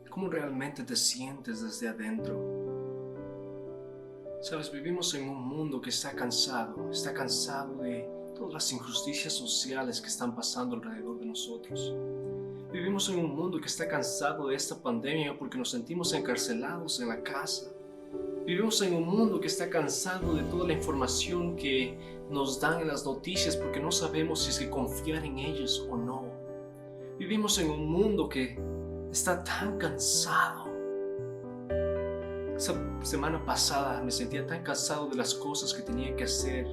¿Cómo realmente te sientes desde adentro? Sabes, vivimos en un mundo que está cansado de todas las injusticias sociales que están pasando alrededor de nosotros. Vivimos en un mundo que está cansado de esta pandemia porque nos sentimos encarcelados en la casa. Vivimos en un mundo que está cansado de toda la información que nos dan en las noticias porque no sabemos si es que confiar en ellas o no. Vivimos en un mundo que está tan cansado. Esa semana pasada me sentía tan cansado de las cosas que tenía que hacer,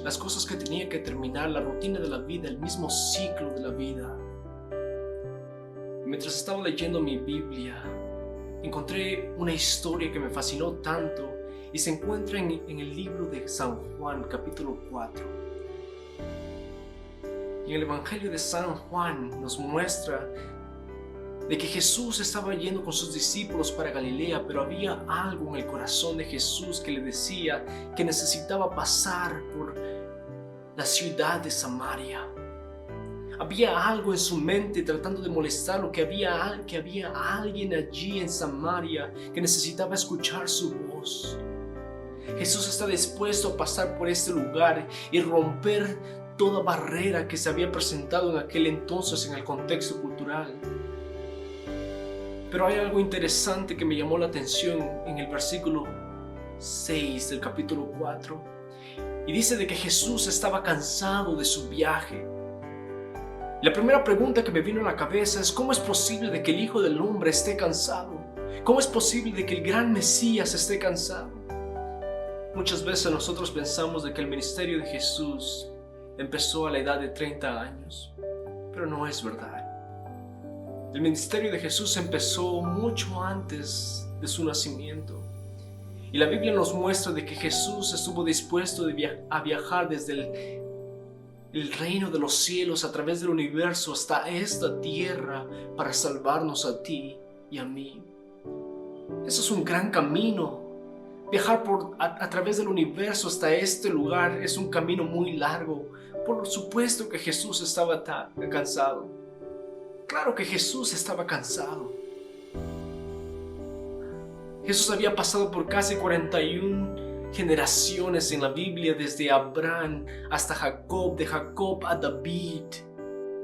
las cosas que tenía que terminar, la rutina de la vida, el mismo ciclo de la vida. Mientras estaba leyendo mi Biblia, encontré una historia que me fascinó tanto y se encuentra en el libro de San Juan, capítulo 4. Y en el Evangelio de San Juan nos muestra de que Jesús estaba yendo con sus discípulos para Galilea, pero había algo en el corazón de Jesús que le decía que necesitaba pasar por la ciudad de Samaria. Había algo en su mente tratando de molestarlo, que había alguien allí en Samaria que necesitaba escuchar su voz. Jesús está dispuesto a pasar por este lugar y romper toda barrera que se había presentado en aquel entonces en el contexto cultural. Pero hay algo interesante que me llamó la atención en el versículo 6 del capítulo 4. Y dice de que Jesús estaba cansado de su viaje. La primera pregunta que me vino a la cabeza es: ¿cómo es posible de que el Hijo del Hombre esté cansado? ¿Cómo es posible de que el gran Mesías esté cansado? Muchas veces nosotros pensamos de que el ministerio de Jesús empezó a la edad de 30 años, pero no es verdad. El ministerio de Jesús empezó mucho antes de su nacimiento. Y la Biblia nos muestra de que Jesús estuvo dispuesto a viajar desde el reino de los cielos a través del universo hasta esta tierra para salvarnos a ti y a mí. Eso es un gran camino. Viajar a través del universo hasta este lugar es un camino muy largo. Por supuesto que Jesús estaba cansado. Claro que Jesús estaba cansado. Jesús había pasado por casi 41 generaciones en la Biblia, desde Abraham hasta Jacob, de Jacob a David,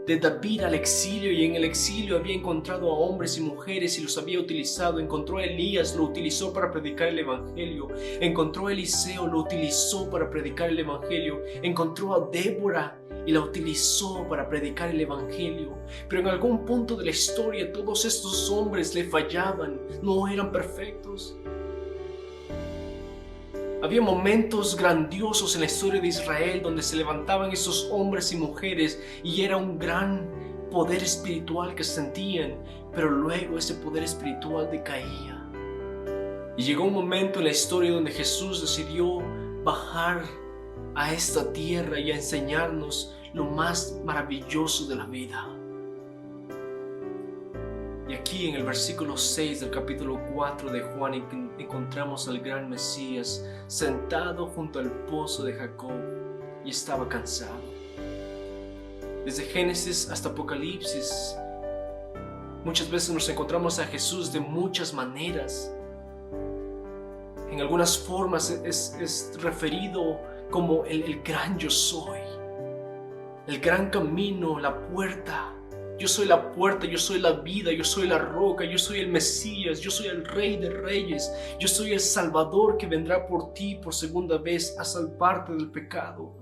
de David al exilio, y en el exilio había encontrado a hombres y mujeres y los había utilizado. Encontró a Elías, lo utilizó para predicar el Evangelio. Encontró a Eliseo, lo utilizó para predicar el Evangelio. Encontró a Débora y la utilizó para predicar el Evangelio. Pero en algún punto de la historia todos estos hombres le fallaban, no eran perfectos. Había momentos grandiosos en la historia de Israel donde se levantaban esos hombres y mujeres y era un gran poder espiritual que sentían, pero luego ese poder espiritual decaía. Y llegó un momento en la historia donde Jesús decidió bajar a esta tierra y a enseñarnos lo más maravilloso de la vida. Y aquí en el versículo 6 del capítulo 4 de Juan encontramos al gran Mesías sentado junto al pozo de Jacob y estaba cansado. Desde Génesis hasta Apocalipsis, muchas veces nos encontramos a Jesús de muchas maneras. En algunas formas es referido como el gran yo soy, el gran camino, la puerta. Yo soy la puerta, yo soy la vida, yo soy la roca, yo soy el Mesías, yo soy el Rey de Reyes, yo soy el Salvador que vendrá por ti por segunda vez a salvarte del pecado.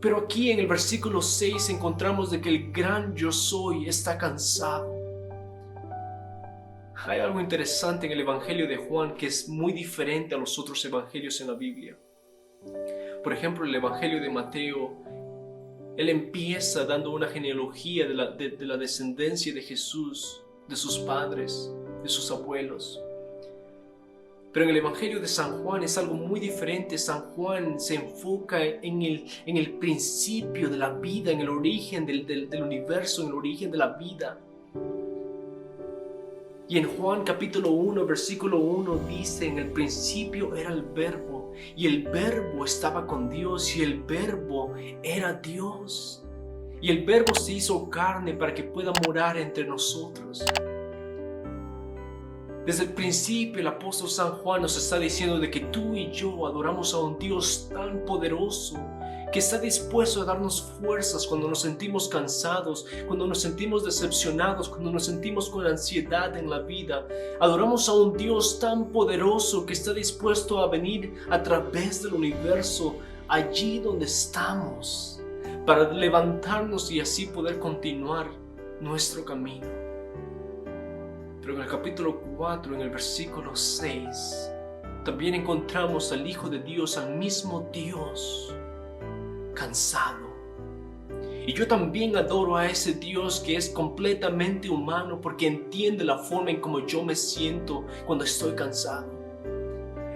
Pero aquí en el versículo 6 encontramos de que el gran yo soy está cansado. Hay algo interesante en el Evangelio de Juan que es muy diferente a los otros evangelios en la Biblia. Por ejemplo, el Evangelio de Mateo, él empieza dando una genealogía de la descendencia de Jesús, de sus padres, de sus abuelos. Pero en el Evangelio de San Juan es algo muy diferente. San Juan se enfoca en el principio de la vida, en el origen del universo, en el origen de la vida. Y en Juan capítulo 1, versículo 1 dice: en el principio era el Verbo, y el Verbo estaba con Dios, y el Verbo era Dios. Y el Verbo se hizo carne para que pueda morar entre nosotros. Desde el principio el apóstol San Juan nos está diciendo de que tú y yo adoramos a un Dios tan poderoso que está dispuesto a darnos fuerzas cuando nos sentimos cansados, cuando nos sentimos decepcionados, cuando nos sentimos con ansiedad en la vida. Adoramos a un Dios tan poderoso que está dispuesto a venir a través del universo allí donde estamos para levantarnos y así poder continuar nuestro camino. Pero en el capítulo 4, en el versículo 6, también encontramos al Hijo de Dios, al mismo Dios, cansado. Y yo también adoro a ese Dios que es completamente humano porque entiende la forma en cómo yo me siento cuando estoy cansado.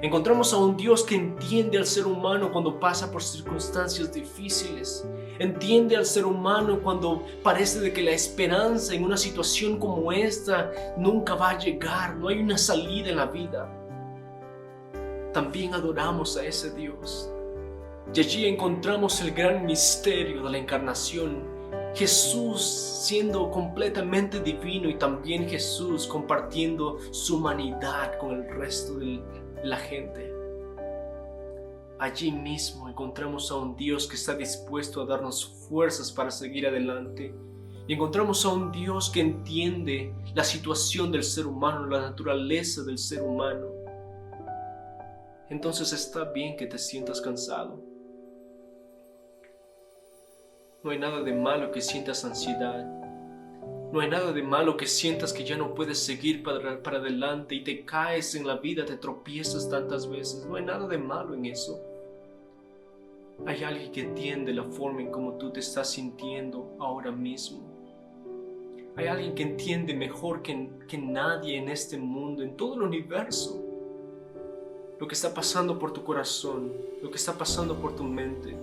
Encontramos a un Dios que entiende al ser humano cuando pasa por circunstancias difíciles. Entiende al ser humano cuando parece de que la esperanza en una situación como esta nunca va a llegar, no hay una salida en la vida. También adoramos a ese Dios. Y allí encontramos el gran misterio de la encarnación. Jesús siendo completamente divino y también Jesús compartiendo su humanidad con el resto de la gente. Allí mismo encontramos a un Dios que está dispuesto a darnos fuerzas para seguir adelante. Y encontramos a un Dios que entiende la situación del ser humano, la naturaleza del ser humano. Entonces está bien que te sientas cansado. No hay nada de malo que sientas ansiedad. No hay nada de malo que sientas que ya no puedes seguir para adelante y te caes en la vida, te tropiezas tantas veces. No hay nada de malo en eso. Hay alguien que entiende la forma en cómo tú te estás sintiendo ahora mismo. Hay alguien que entiende mejor que nadie en este mundo, en todo el universo, lo que está pasando por tu corazón, lo que está pasando por tu mente.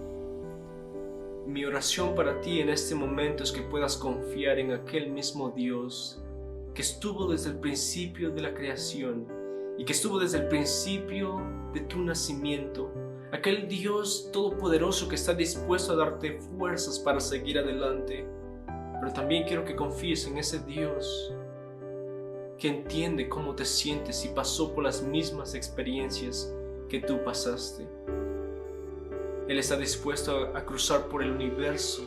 Mi oración para ti en este momento es que puedas confiar en aquel mismo Dios que estuvo desde el principio de la creación y que estuvo desde el principio de tu nacimiento. Aquel Dios todopoderoso que está dispuesto a darte fuerzas para seguir adelante. Pero también quiero que confíes en ese Dios que entiende cómo te sientes y pasó por las mismas experiencias que tú pasaste. Él está dispuesto a cruzar por el universo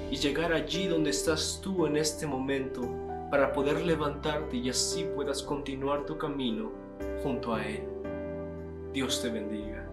y llegar allí donde estás tú en este momento para poder levantarte y así puedas continuar tu camino junto a Él. Dios te bendiga.